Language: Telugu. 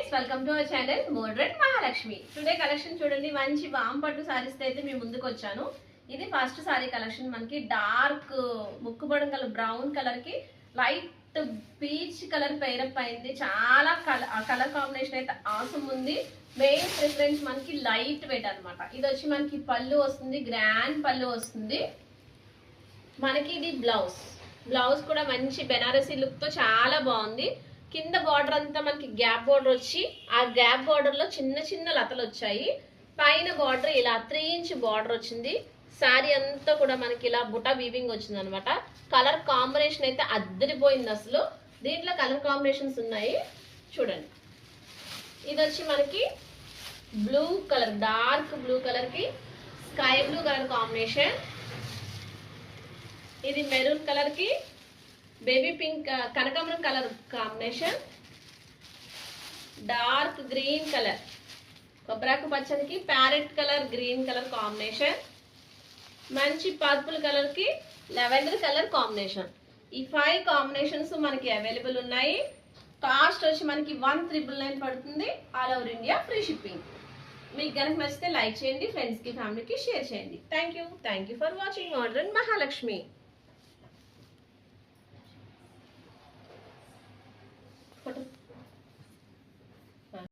Friends, welcome to our channel modern Mahalakshmi. Today collection చూడండి, మంచి వామ్ పట్టు సారీస్ అయితే మీ ముందుకు వచ్చాను. ఇది ఫస్ట్ సారీ కలెక్షన్. మనకి డార్క్ ముక్కుబడం కలర్, బ్రౌన్ కలర్ కి లైట్ పీచ్ కలర్ పేరప్ అయింది. చాలా కలర్ కాంబినేషన్ అయితే ఆసమ్ ఉంది. మెయిన్ ప్రిఫరెన్స్ మనకి లైట్ వెయిట్ అనమాట. ఇది వచ్చి మనకి పళ్ళు వస్తుంది, గ్రాండ్ పళ్ళు వస్తుంది. మనకి ఇది బ్లౌజ్ కూడా మంచి బెనారసీ లుక్ తో చాలా బాగుంది. కింద బార్డర్ అంతా మనకి గ్యాప్ బార్డర్ వచ్చి, ఆ గ్యాప్ బార్డర్ లో చిన్న చిన్న లతలు వచ్చాయి. పైన బార్డర్ ఇలా 3 ఇంచ్ బార్డర్ వచ్చింది. శారీ అంతా కూడా మనకి ఇలా బుటా వీవింగ్ వచ్చింది అనమాట. కలర్ కాంబినేషన్ అయితే అద్దరిపోయింది అసలు. దీంట్లో కలర్ కాంబినేషన్స్ ఉన్నాయి చూడండి. ఇది వచ్చి మనకి blue colour, dark blue colour కి స్కై బ్లూ కలర్ కాంబినేషన్. ఇది మెరూన్ కలర్ కి బేబీ పింక్ కనకాంబరం colour combination. Dark green colour, కొబ్బరాకు పచ్చనికి parrot colour green colour combination. మంచి పర్పుల్ కలర్ కి లెవెండర్ కలర్ కాంబినేషన్. ఈ 5 కాంబినేషన్స్ మనకి అవైలబుల్ ఉన్నాయి. కాస్ట్ వచ్చి మనకి 1999 పడుతుంది. All over India free shipping. మీకు కనుక నచ్చితే లైక్ చేయండి, ఫ్రెండ్స్ కి ఫ్యామిలీకి షేర్ చేయండి. Thank you for watching modern Mahalakshmi.